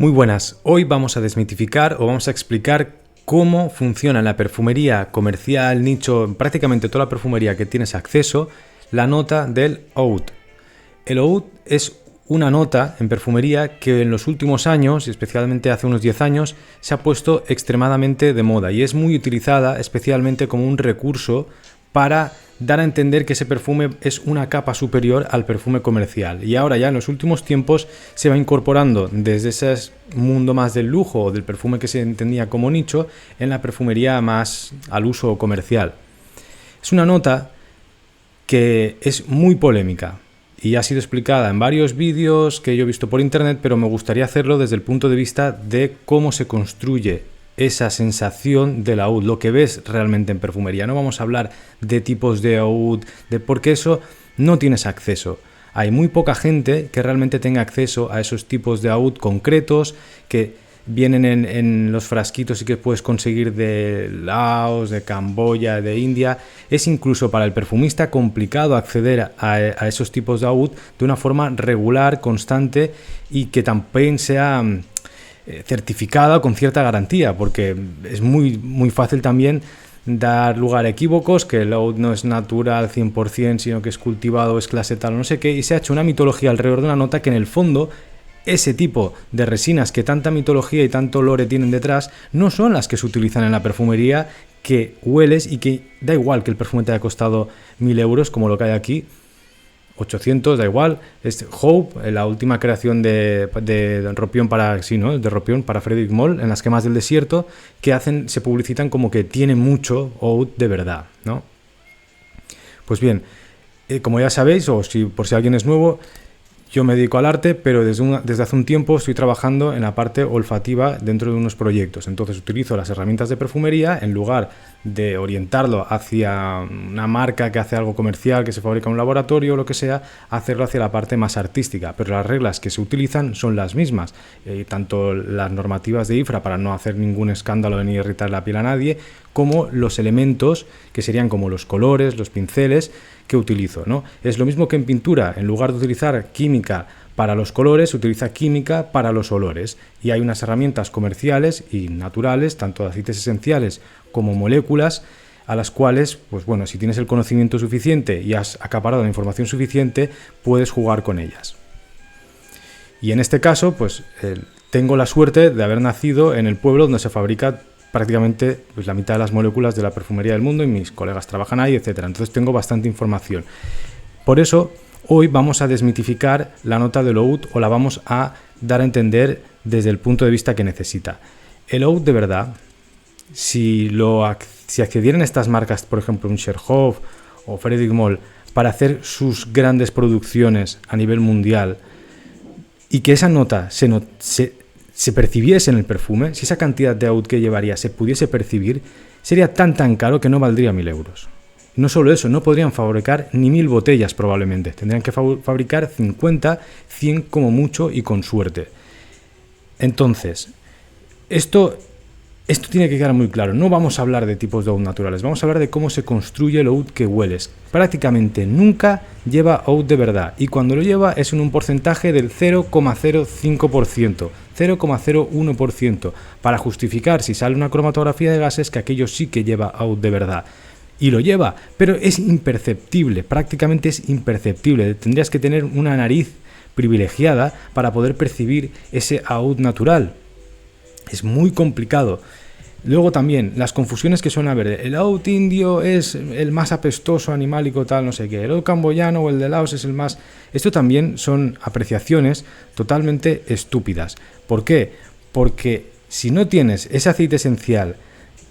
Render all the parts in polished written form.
Muy buenas, hoy vamos a desmitificar o vamos a explicar cómo funciona en la perfumería comercial, nicho, en prácticamente toda la perfumería que tienes acceso, la nota del oud. El oud es una nota en perfumería que en los últimos años, y especialmente hace unos 10 años, se ha puesto extremadamente de moda y es muy utilizada especialmente como un recurso para dar a entender que ese perfume es una capa superior al perfume comercial. Y ahora ya en los últimos tiempos se va incorporando desde ese mundo más del lujo o del perfume que se entendía como nicho en la perfumería más al uso comercial. Es una nota que es muy polémica y ha sido explicada en varios vídeos que yo he visto por internet, pero me gustaría hacerlo desde el punto de vista de cómo se construye esa sensación del oud, lo que ves realmente en perfumería. No vamos a hablar de tipos de oud, porque eso no tienes acceso. Hay muy poca gente que realmente tenga acceso a esos tipos de oud concretos que vienen en los frasquitos y que puedes conseguir de Laos, de Camboya, de India. Es incluso para el perfumista complicado acceder a esos tipos de oud de una forma regular, constante y que también sea certificada con cierta garantía, porque es muy fácil también dar lugar a equívocos, que el oud no es natural 100%, sino que es cultivado, es clase tal, no sé qué, y se ha hecho una mitología alrededor de una nota que en el fondo ese tipo de resinas que tanta mitología y tanto lore tienen detrás no son las que se utilizan en la perfumería, que hueles y que da igual que el perfume te haya costado 1.000 euros como lo que hay aquí, 800, da igual. Es Hope, la última creación de Ropion para, sí, ¿no? De Ropion para Frédéric Moll, en las quemas del desierto, que se publicitan como que tiene mucho oud de verdad, ¿no? Pues bien, como ya sabéis, o por si alguien es nuevo, yo me dedico al arte, pero desde hace un tiempo estoy trabajando en la parte olfativa dentro de unos proyectos. Entonces utilizo las herramientas de perfumería en lugar de orientarlo hacia una marca que hace algo comercial, que se fabrica en un laboratorio o lo que sea, hacerlo hacia la parte más artística. Pero las reglas que se utilizan son las mismas. Tanto las normativas de IFRA para no hacer ningún escándalo ni irritar la piel a nadie, como los elementos que serían como los colores, los pinceles que utilizo, ¿no? Es lo mismo que en pintura, en lugar de utilizar química para los colores, se utiliza química para los olores. Y hay unas herramientas comerciales y naturales, tanto de aceites esenciales como moléculas, a las cuales, pues bueno, si tienes el conocimiento suficiente y has acaparado la información suficiente, puedes jugar con ellas. Y en este caso, pues tengo la suerte de haber nacido en el pueblo donde se fabrica prácticamente pues, la mitad de las moléculas de la perfumería del mundo y mis colegas trabajan ahí, etcétera. Entonces tengo bastante información. Por eso, hoy vamos a desmitificar la nota del oud o la vamos a dar a entender desde el punto de vista que necesita. El oud de verdad, si accedieran estas marcas, por ejemplo, un Cherhoff o Frédéric Moll, para hacer sus grandes producciones a nivel mundial y que esa nota se percibiese en el perfume, si esa cantidad de oud que llevaría se pudiese percibir, sería tan caro que no valdría 1.000 euros. No solo eso, no podrían fabricar ni 1.000 botellas probablemente. Tendrían que fabricar 50, 100 como mucho y con suerte. Entonces, esto tiene que quedar muy claro. No vamos a hablar de tipos de oud naturales, vamos a hablar de cómo se construye el oud que hueles. Prácticamente nunca lleva oud de verdad y cuando lo lleva es en un porcentaje del 0,05%, 0,01%, para justificar si sale una cromatografía de gases que aquello sí que lleva oud de verdad. Y lo lleva, pero es imperceptible, prácticamente es imperceptible. Tendrías que tener una nariz privilegiada para poder percibir ese oud natural. Es muy complicado. Luego también, las confusiones que suelen haber. El oud indio es el más apestoso, animálico, tal, no sé qué. El oud camboyano o el de Laos es el más... Esto también son apreciaciones totalmente estúpidas. ¿Por qué? Porque si no tienes ese aceite esencial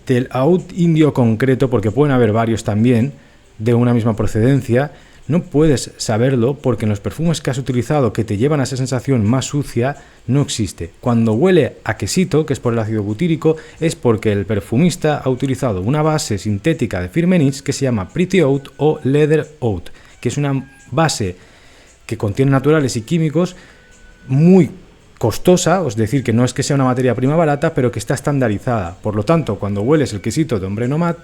del oud indio concreto, porque pueden haber varios también de una misma procedencia, no puedes saberlo porque en los perfumes que has utilizado que te llevan a esa sensación más sucia no existe. Cuando huele a quesito, que es por el ácido butírico, es porque el perfumista ha utilizado una base sintética de Firmenich que se llama Pretty Oud o Leather Oud, que es una base que contiene naturales y químicos muy costosa, es decir, que no es que sea una materia prima barata, pero que está estandarizada. Por lo tanto, cuando hueles el quesito de Hombre Nomad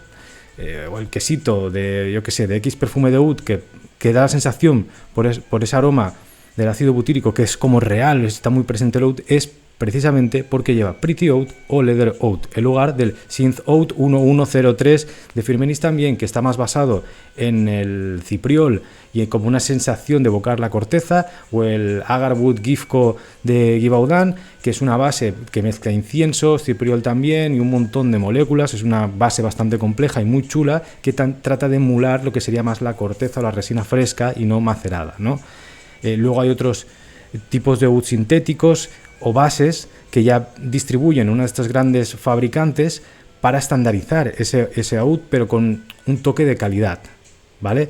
o el quesito de, yo que sé, de X perfume de oud que da la sensación por ese aroma del ácido butírico que es como real, está muy presente el oud, es precisamente porque lleva Pretty Oud o Leather Oud, en lugar del Synth Oud 1103 de Firmenich también, que está más basado en el cipriol y como una sensación de evocar la corteza, o el Agarwood Gifco de Givaudan, que es una base que mezcla incienso, cipriol también y un montón de moléculas. Es una base bastante compleja y muy chula que trata de emular lo que sería más la corteza o la resina fresca y no macerada, ¿no? Luego hay otros tipos de oud sintéticos o bases que ya distribuyen una de estas grandes fabricantes para estandarizar ese oud, pero con un toque de calidad, ¿vale?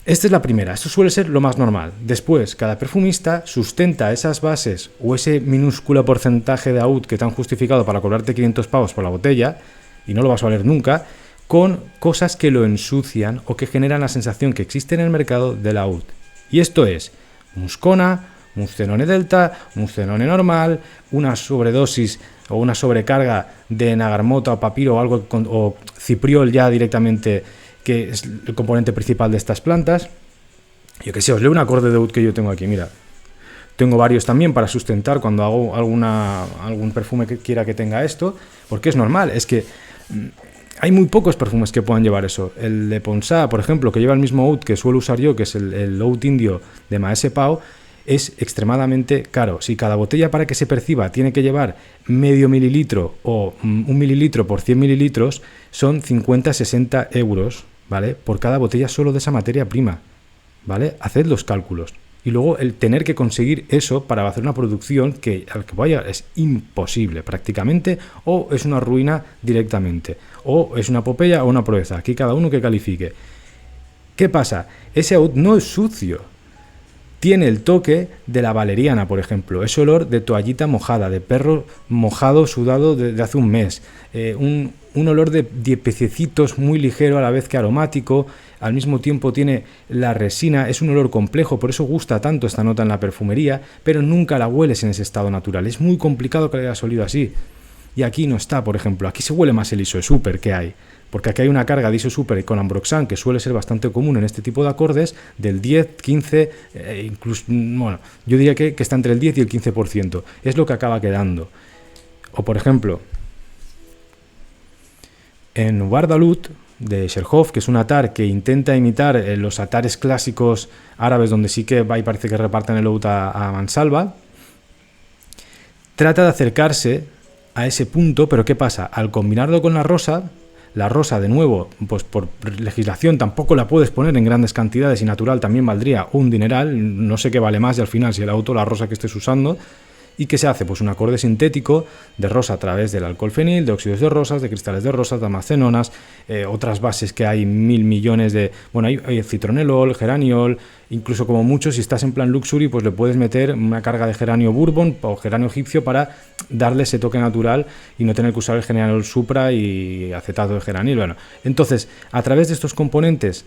Esta es la primera, esto suele ser lo más normal. Después, cada perfumista sustenta esas bases o ese minúsculo porcentaje de oud que te han justificado para cobrarte 500 pavos por la botella, y no lo vas a valer nunca, con cosas que lo ensucian o que generan la sensación que existe en el mercado del oud. Y esto es muscona, muscenone delta, muscenone normal, una sobredosis o una sobrecarga de nagarmota o papiro o algo o cipriol ya directamente, que es el componente principal de estas plantas. Yo que sé, os leo un acorde de oud que yo tengo aquí, mira. Tengo varios también para sustentar cuando hago algún perfume que quiera que tenga esto, porque es normal, es que hay muy pocos perfumes que puedan llevar eso. El de Ponsat, por ejemplo, que lleva el mismo oud que suelo usar yo, que es el oud indio de Maese Pao, es extremadamente caro. Si cada botella, para que se perciba, tiene que llevar medio mililitro o 1 mililitro por 100 mililitros, son 50-60 euros, ¿vale? Por cada botella solo de esa materia prima, ¿vale? Haced los cálculos. Y luego el tener que conseguir eso para hacer una producción que al que vaya es imposible prácticamente, o es una ruina directamente, o es una epopeya o una proeza. Aquí cada uno que califique. ¿Qué pasa? Ese oud no es sucio. Tiene el toque de la valeriana, por ejemplo, ese olor de toallita mojada, de perro mojado, sudado de hace un mes, un olor de pececitos muy ligero a la vez que aromático, al mismo tiempo tiene la resina, es un olor complejo, por eso gusta tanto esta nota en la perfumería, pero nunca la hueles en ese estado natural, es muy complicado que la hayas olido así. Y aquí no está, por ejemplo, aquí se huele más el ISO Super que hay, porque aquí hay una carga de ISO Super con Ambroxan, que suele ser bastante común en este tipo de acordes, del 10, 15, incluso, bueno, yo diría que está entre el 10 y el 15%, es lo que acaba quedando. O por ejemplo, en Wardalut, de Cherhoff, que es un atar que intenta imitar los atares clásicos árabes, donde sí que va y parece que reparten el oud a mansalva, trata de acercarse a ese punto, pero ¿qué pasa? Al combinarlo con la rosa de nuevo, pues por legislación tampoco la puedes poner en grandes cantidades y natural también valdría un dineral, no sé qué vale más y al final si el auto la rosa que estés usando. ¿Y qué se hace? Pues un acorde sintético de rosa a través del alcohol fenil, de óxidos de rosas, de cristales de rosas, de amacenonas, otras bases que hay 1000 millones de... Bueno, hay citronelol, geraniol, incluso como mucho, si estás en plan luxury, pues le puedes meter una carga de geranio bourbon o geranio egipcio para darle ese toque natural y no tener que usar el geraniol supra y acetato de geranil. Bueno, entonces, a través de estos componentes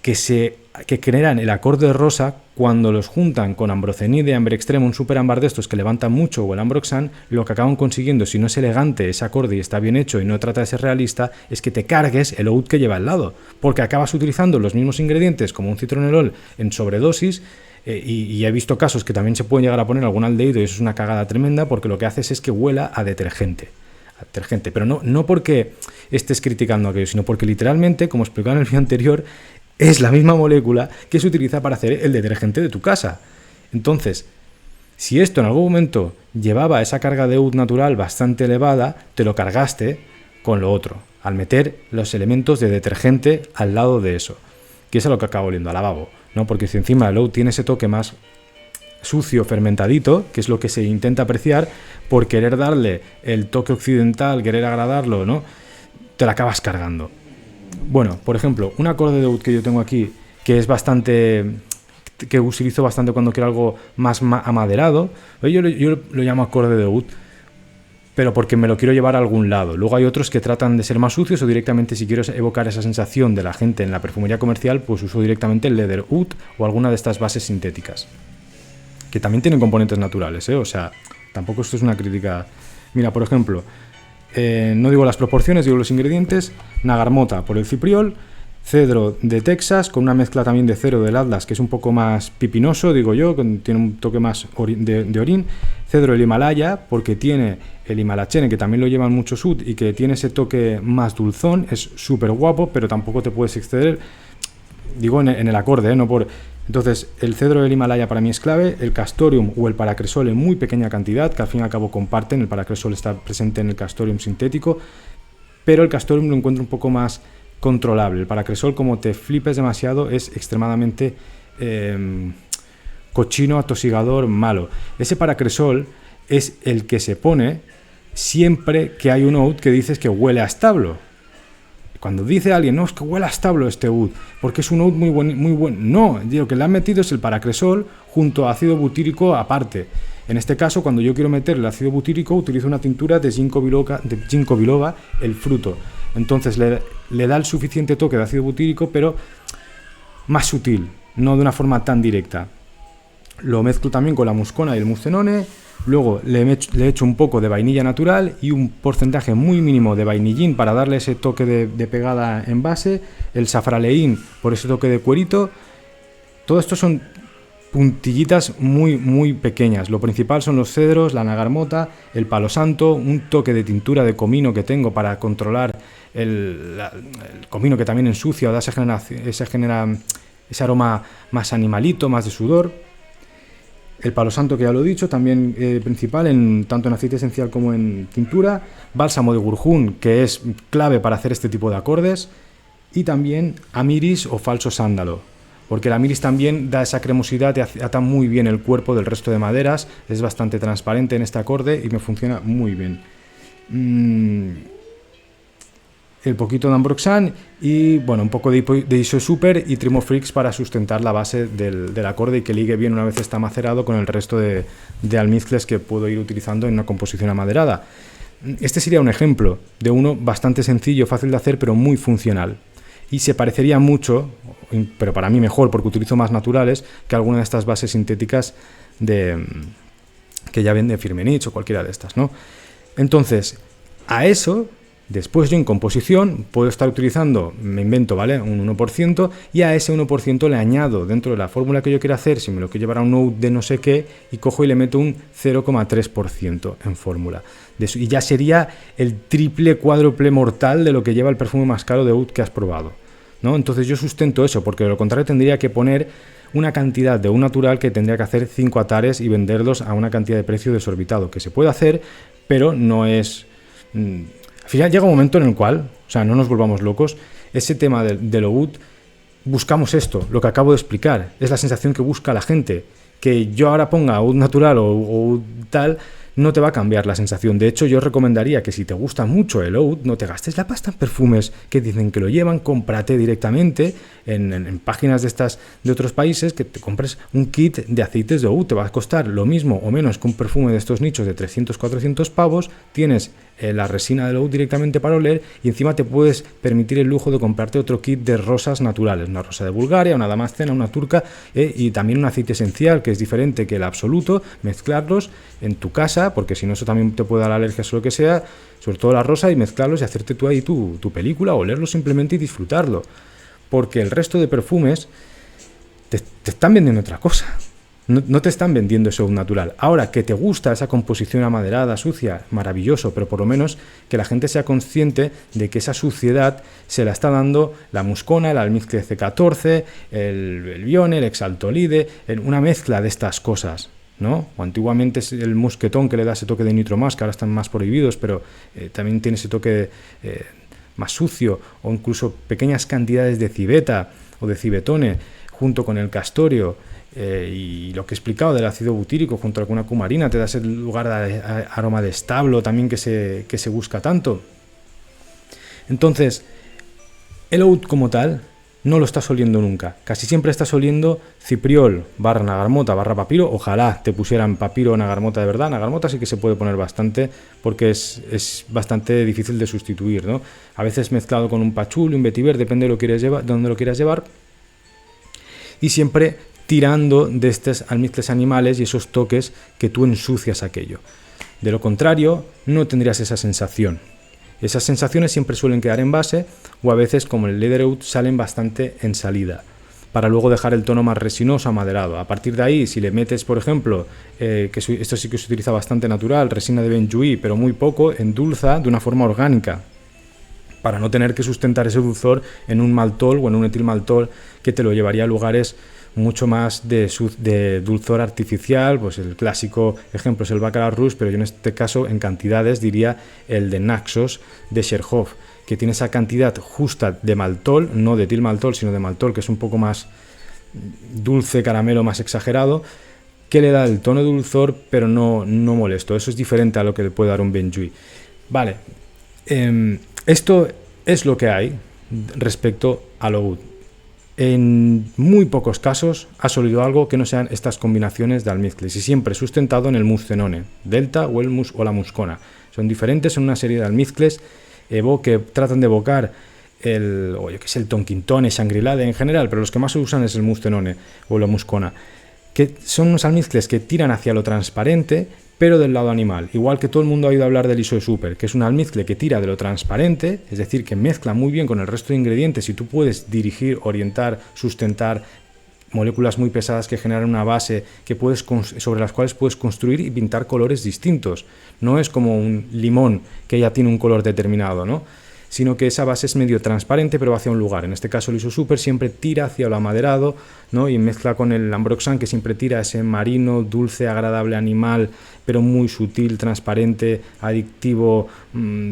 que generan el acorde rosa, cuando los juntan con ambrocenide, amber extremo, un super ámbar de estos que levantan mucho, o el ambroxan, lo que acaban consiguiendo, si no es elegante ese acorde y está bien hecho y no trata de ser realista, es que te cargues el oud que lleva al lado, porque acabas utilizando los mismos ingredientes como un citronelol en sobredosis. Y he visto casos que también se pueden llegar a poner algún aldehído y eso es una cagada tremenda, porque lo que haces es que huela a detergente, pero no porque estés criticando aquello, sino porque literalmente, como explicaba en el vídeo anterior, es la misma molécula que se utiliza para hacer el detergente de tu casa. Entonces, si esto en algún momento llevaba esa carga de oud natural bastante elevada, te lo cargaste con lo otro, al meter los elementos de detergente al lado de eso, que es a lo que acaba oliendo a lavabo, ¿no? Porque si encima el oud tiene ese toque más sucio, fermentadito, que es lo que se intenta apreciar, por querer darle el toque occidental, querer agradarlo, ¿no? Te la acabas cargando. Bueno, por ejemplo, un acorde de oud que yo tengo aquí, que es bastante, que utilizo bastante cuando quiero algo más amaderado, yo lo llamo acorde de oud, pero porque me lo quiero llevar a algún lado. Luego hay otros que tratan de ser más sucios, o directamente si quiero evocar esa sensación de la gente en la perfumería comercial, pues uso directamente el leather oud o alguna de estas bases sintéticas, que también tienen componentes naturales, o sea, tampoco esto es una crítica. Mira, por ejemplo, no digo las proporciones, digo los ingredientes: nagarmota por el cipriol, cedro de Texas con una mezcla también de cero del Atlas, que es un poco más pipinoso, digo yo, tiene un toque más de orín, cedro del Himalaya, porque tiene el Himalachene, que también lo llevan muchos oud y que tiene ese toque más dulzón, es súper guapo, pero tampoco te puedes exceder, digo en el acorde, no por... Entonces, el cedro del Himalaya para mí es clave, el Castoreum o el Paracresol en muy pequeña cantidad, que al fin y al cabo comparten, el Paracresol está presente en el Castoreum sintético, pero el Castoreum lo encuentro un poco más controlable. El Paracresol, como te flipes demasiado, es extremadamente cochino, atosigador, malo. Ese Paracresol es el que se pone siempre que hay un oud que dices que huele a establo. Cuando dice alguien, no, es que huele a establo este oud, porque es un oud muy bueno. No, lo que le han metido es el Paracresol junto a ácido butírico aparte. En este caso, cuando yo quiero meter el ácido butírico, utilizo una tintura de ginkgo biloba, el fruto. Entonces le da el suficiente toque de ácido butírico, pero más sutil, no de una forma tan directa. Lo mezclo también con la muscona y el muscenone. Luego le echo un poco de vainilla natural y un porcentaje muy mínimo de vainillín para darle ese toque de pegada en base, el safraleín por ese toque de cuerito. Todo esto son puntillitas muy muy pequeñas. Lo principal son los cedros, la nagarmota, el palo santo, un toque de tintura de comino que tengo para controlar el comino, que también ensucia o da ese aroma más animalito, más de sudor. El palo santo, que ya lo he dicho, también principal, tanto en aceite esencial como en tintura. Bálsamo de Gurjún, que es clave para hacer este tipo de acordes. Y también amiris o falso sándalo, porque el amiris también da esa cremosidad y ata muy bien el cuerpo del resto de maderas. Es bastante transparente en este acorde y me funciona muy bien. El poquito de Ambroxan y bueno, un poco de ISO Super y Trimofrix para sustentar la base del acorde y que ligue bien una vez está macerado con el resto de almizcles que puedo ir utilizando en una composición amaderada. Este sería un ejemplo de uno bastante sencillo, fácil de hacer, pero muy funcional. Y se parecería mucho, pero para mí mejor porque utilizo más naturales, que alguna de estas bases sintéticas que ya vende Firmenich o cualquiera de estas, ¿no? Entonces, a eso... Después yo en composición puedo estar utilizando, me invento, ¿vale? Un 1% y a ese 1% le añado dentro de la fórmula que yo quiero hacer, si me lo quiero llevar a un oud de no sé qué, y cojo y le meto un 0,3% en fórmula. Y ya sería el triple, cuádruple mortal de lo que lleva el perfume más caro de oud que has probado, ¿no? Entonces yo sustento eso, porque de lo contrario tendría que poner una cantidad de un natural que tendría que hacer 5 atares y venderlos a una cantidad de precio desorbitado, que se puede hacer, pero no es... Al final llega un momento en el cual, o sea, no nos volvamos locos, ese tema del oud, buscamos esto, lo que acabo de explicar, es la sensación que busca la gente, que yo ahora ponga oud natural o oud tal, no te va a cambiar la sensación. De hecho, yo recomendaría que si te gusta mucho el oud, no te gastes la pasta en perfumes que dicen que lo llevan, cómprate directamente en páginas de estas de otros países, que te compres un kit de aceites de oud, te va a costar lo mismo o menos que un perfume de estos nichos de 300-400 pavos, tienes la resina del oud directamente para oler y encima te puedes permitir el lujo de comprarte otro kit de rosas naturales, una rosa de Bulgaria, una damascena, una turca y también un aceite esencial que es diferente que el absoluto, mezclarlos en tu casa, porque si no eso también te puede dar alergias o lo que sea, sobre todo la rosa, y mezclarlos y hacerte tú ahí tu película, olerlo simplemente y disfrutarlo, porque el resto de perfumes te están vendiendo otra cosa. No te están vendiendo eso natural. Ahora, que te gusta esa composición amaderada, sucia, maravilloso, pero por lo menos que la gente sea consciente de que esa suciedad se la está dando la muscona, el almizcle C14, el bione, el exaltolide, una mezcla de estas cosas, ¿no? O antiguamente es el musquetón que le da ese toque de nitromás, que ahora están más prohibidos, pero también tiene ese toque más sucio, o incluso pequeñas cantidades de civeta o de cibetone junto con el castorio. Y lo que he explicado del ácido butírico junto a alguna cumarina te da ese lugar de aroma de establo también que se busca tanto. Entonces, el oud como tal no lo estás oliendo nunca. Casi siempre estás oliendo cipriol barra nagarmota barra papiro. Ojalá te pusieran papiro o nagarmota de verdad. Nagarmota sí que se puede poner bastante porque es bastante difícil de sustituir, ¿no? A veces mezclado con un pachuli, un vetiver, depende de dónde lo quieras llevar. Y siempre tirando de estos almizcles animales y esos toques que tú ensucias aquello. De lo contrario, no tendrías esa sensación. Esas sensaciones siempre suelen quedar en base o a veces, como el Lederoud, salen bastante en salida. para luego dejar el tono más resinoso, amaderado. A partir de ahí, si le metes, por ejemplo, esto sí que se utiliza bastante natural, resina de benjuí, pero muy poco, endulza de una forma orgánica, para no tener que sustentar ese dulzor en un maltol o en un etilmaltol que te lo llevaría a lugares mucho más de dulzor artificial. Pues el clásico ejemplo es el Baccarat Rouge, pero yo en este caso en cantidades diría el de Naxos de Cherhoff, que tiene esa cantidad justa de maltol, no de etilmaltol, sino de maltol, que es un poco más dulce, caramelo más exagerado, que le da el tono de dulzor, pero no molesto. Eso es diferente a lo que le puede dar un benjuí. Vale, esto es lo que hay respecto al oud. En muy pocos casos ha salido algo que no sean estas combinaciones de almizcles, y siempre sustentado en el Muscenone, Delta o la Muscona. Son diferentes, son una serie de almizcles que tratan de evocar el Tonquintone, Shangri-La en general, pero los que más se usan es el Muscenone o la Muscona, que son unos almizcles que tiran hacia lo transparente, pero del lado animal. Igual que todo el mundo ha oído hablar del ISO Super, que es un almizcle que tira de lo transparente, es decir, que mezcla muy bien con el resto de ingredientes y tú puedes dirigir, orientar, sustentar moléculas muy pesadas que generan una base sobre las cuales puedes construir y pintar colores distintos. No es como un limón que ya tiene un color determinado, ¿no? Sino que esa base es medio transparente, pero hacia un lugar. En este caso el ISO Super siempre tira hacia lo amaderado, ¿no? Y mezcla con el Ambroxan, que siempre tira ese marino, dulce, agradable animal, pero muy sutil, transparente, adictivo,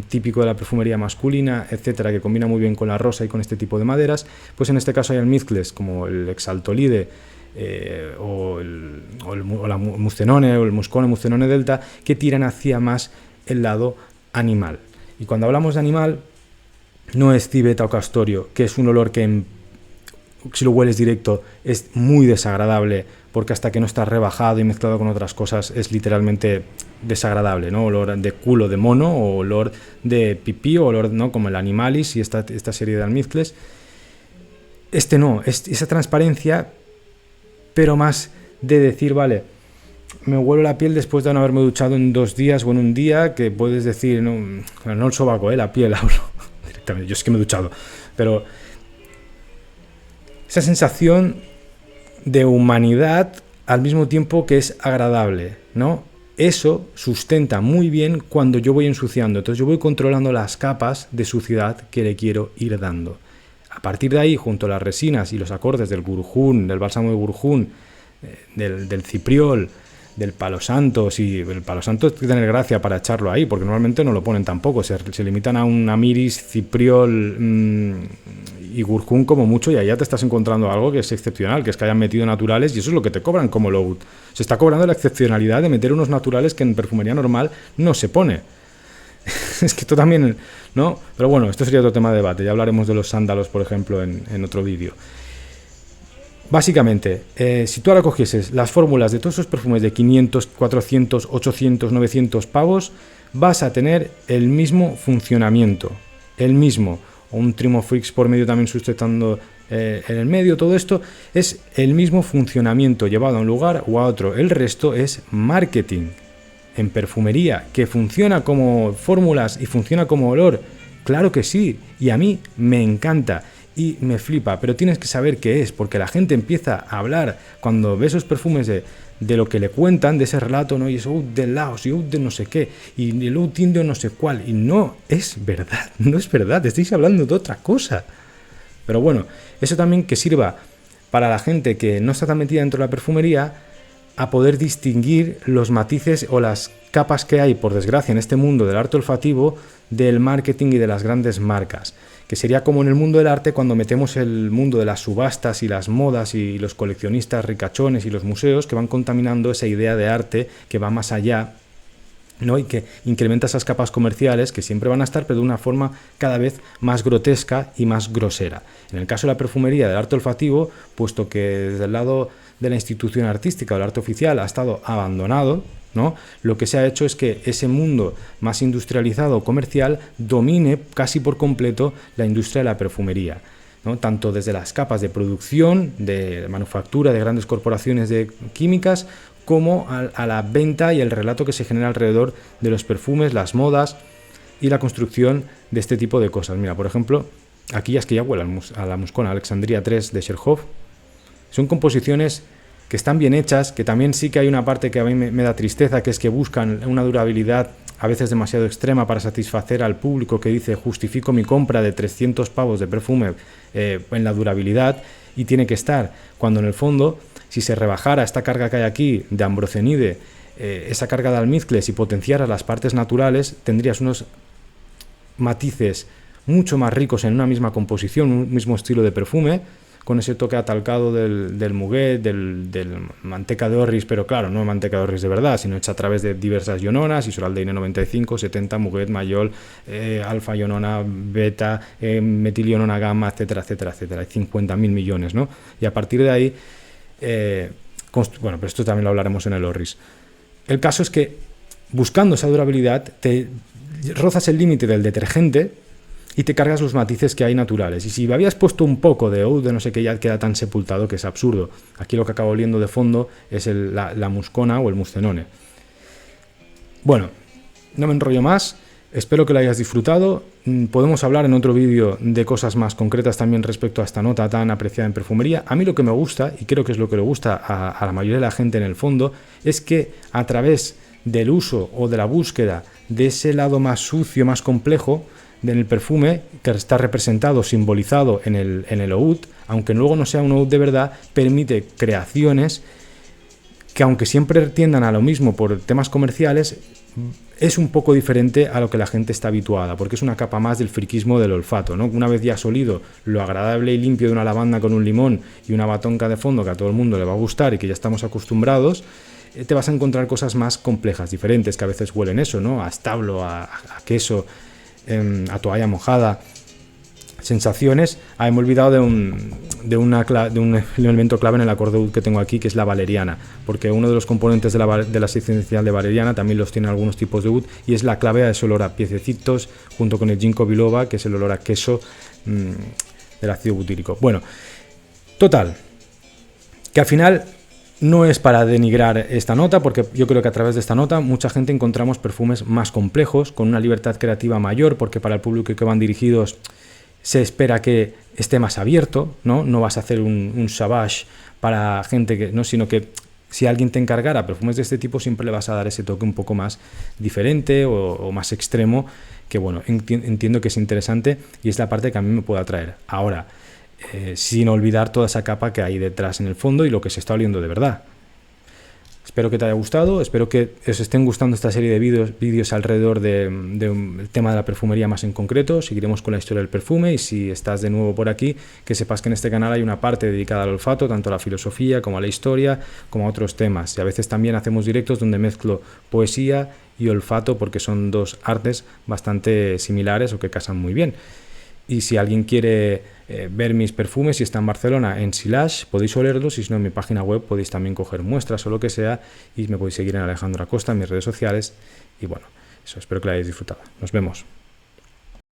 típico de la perfumería masculina, etcétera, que combina muy bien con la rosa y con este tipo de maderas. Pues en este caso hay almizcles como el Exaltolide, o la Muscenone o el Muscone Muscenone Delta, que tiran hacia más el lado animal. Y cuando hablamos de animal, no es civeta o castorio, que es un olor que si lo hueles directo es muy desagradable, porque hasta que no está rebajado y mezclado con otras cosas es literalmente desagradable, ¿no? Olor de culo de mono o olor de pipí o olor, ¿no?, como el Animalis y esta serie de almizcles. No, es esa transparencia, pero más de decir, vale, me huelo la piel después de no haberme duchado en 2 días o en un día, que puedes decir, no el sobaco, la piel, hablo directamente, yo es que me he duchado, pero esa sensación de humanidad al mismo tiempo que es agradable, ¿no? Eso sustenta muy bien cuando yo voy ensuciando, entonces yo voy controlando las capas de suciedad que le quiero ir dando. A partir de ahí, junto a las resinas y los acordes del Gurjún, del bálsamo de Gurjún, del cipriol, del palo santo, sí, el palo santo hay que tener gracia para echarlo ahí, porque normalmente no lo ponen tampoco, se limitan a un amiris, cipriol y Gurjún como mucho, y allá te estás encontrando algo que es excepcional, que es que hayan metido naturales, y eso es lo que te cobran como load. Se está cobrando la excepcionalidad de meter unos naturales que en perfumería normal no se pone. Es que esto también, ¿no? Pero bueno, esto sería otro tema de debate, ya hablaremos de los sándalos, por ejemplo, en otro vídeo. Básicamente, si tú ahora cogieses las fórmulas de todos esos perfumes de 500, 400, 800, 900 pavos, vas a tener el mismo funcionamiento, el mismo. Un Trimofrix por medio también sustentando en el medio, todo esto es el mismo funcionamiento llevado a un lugar o a otro. El resto es marketing en perfumería, que funciona como fórmulas y funciona como olor. Claro que sí, y a mí me encanta. Y me flipa, pero tienes que saber qué es, porque la gente empieza a hablar cuando ve esos perfumes de lo que le cuentan, de ese relato, ¿no? Y es de Laos, y de no sé qué, y el indio no sé cuál, y no es verdad, no es verdad, estáis hablando de otra cosa. Pero bueno, eso también que sirva para la gente que no está tan metida dentro de la perfumería, a poder distinguir los matices o las capas que hay, por desgracia, en este mundo del arte olfativo, del marketing y de las grandes marcas. Que sería como en el mundo del arte cuando metemos el mundo de las subastas y las modas y los coleccionistas ricachones y los museos, que van contaminando esa idea de arte que va más allá, ¿no? Y que incrementa esas capas comerciales que siempre van a estar, pero de una forma cada vez más grotesca y más grosera. En el caso de la perfumería, del arte olfativo, puesto que desde el lado de la institución artística o del arte oficial ha estado abandonado, ¿no? Lo que se ha hecho es que ese mundo más industrializado, comercial, domine casi por completo la industria de la perfumería, ¿no? Tanto desde las capas de producción, de manufactura de grandes corporaciones de químicas, como a la venta y el relato que se genera alrededor de los perfumes, las modas y la construcción de este tipo de cosas. Mira, por ejemplo, aquí ya es que ya huele a la Muscona Alexandria 3 de Cherhoff, Son composiciones que están bien hechas, que también sí que hay una parte que a mí me da tristeza, que es que buscan una durabilidad a veces demasiado extrema para satisfacer al público que dice justifico mi compra de 300 pavos de perfume en la durabilidad, y tiene que estar, cuando en el fondo, si se rebajara esta carga que hay aquí de ambrocenide, esa carga de almizcles, y potenciara las partes naturales, tendrías unos matices mucho más ricos en una misma composición, un mismo estilo de perfume, con ese toque atalcado del muguet, del manteca de orris, pero claro, no manteca de orris de verdad, sino hecha a través de diversas iononas, isolaldeína 95, 70, muguet, mayol, alfa ionona, beta, metilionona gamma, etcétera, etcétera, etcétera. Hay 50.000 millones, ¿no? Y a partir de ahí, bueno, pero esto también lo hablaremos en el orris. El caso es que, buscando esa durabilidad, te rozas el límite del detergente y te cargas los matices que hay naturales. Y si habías puesto un poco de oud de no sé qué, ya queda tan sepultado que es absurdo. Aquí lo que acabo oliendo de fondo es la muscona o el muscenone. Bueno, no me enrollo más. Espero que lo hayas disfrutado. Podemos hablar en otro vídeo de cosas más concretas también respecto a esta nota tan apreciada en perfumería. A mí lo que me gusta, y creo que es lo que le gusta a la mayoría de la gente en el fondo, es que a través del uso o de la búsqueda de ese lado más sucio, más complejo, en el perfume, que está representado, simbolizado en el oud, aunque luego no sea un oud de verdad, permite creaciones que, aunque siempre tiendan a lo mismo por temas comerciales, es un poco diferente a lo que la gente está habituada, porque es una capa más del friquismo del olfato, ¿no? Una vez ya has olido lo agradable y limpio de una lavanda con un limón y una batonca de fondo que a todo el mundo le va a gustar y que ya estamos acostumbrados, te vas a encontrar cosas más complejas, diferentes, que a veces huelen eso, ¿no? A establo, a queso, a toalla mojada, sensaciones. Me he olvidado de un elemento clave en el acorde oud que tengo aquí, que es la valeriana, porque uno de los componentes de la sección esencial de valeriana también los tiene algunos tipos de oud, y es la clave a ese olor a piececitos, junto con el ginkgo biloba, que es el olor a queso del ácido butírico. Bueno, total, que al final no es para denigrar esta nota, porque yo creo que a través de esta nota mucha gente encontramos perfumes más complejos, con una libertad creativa mayor, porque para el público que van dirigidos se espera que esté más abierto, ¿no? No vas a hacer un savage para gente que no, sino que si alguien te encargara perfumes de este tipo, siempre le vas a dar ese toque un poco más diferente o más extremo, que bueno, entiendo que es interesante y es la parte que a mí me puede atraer. Ahora, sin olvidar toda esa capa que hay detrás en el fondo y lo que se está oliendo de verdad. Espero que te haya gustado, espero que os estén gustando esta serie de vídeos alrededor del tema de la perfumería más en concreto. Seguiremos con la historia del perfume, y si estás de nuevo por aquí, que sepas que en este canal hay una parte dedicada al olfato, tanto a la filosofía como a la historia, como a otros temas. Y a veces también hacemos directos donde mezclo poesía y olfato, porque son dos artes bastante similares o que casan muy bien. Y si alguien quiere ver mis perfumes, si está en Barcelona, en Silage, podéis olerlos, y si no, en mi página web podéis también coger muestras o lo que sea, y me podéis seguir en Alejandro Acosta en mis redes sociales. Y bueno, eso, espero que lo hayáis disfrutado. Nos vemos.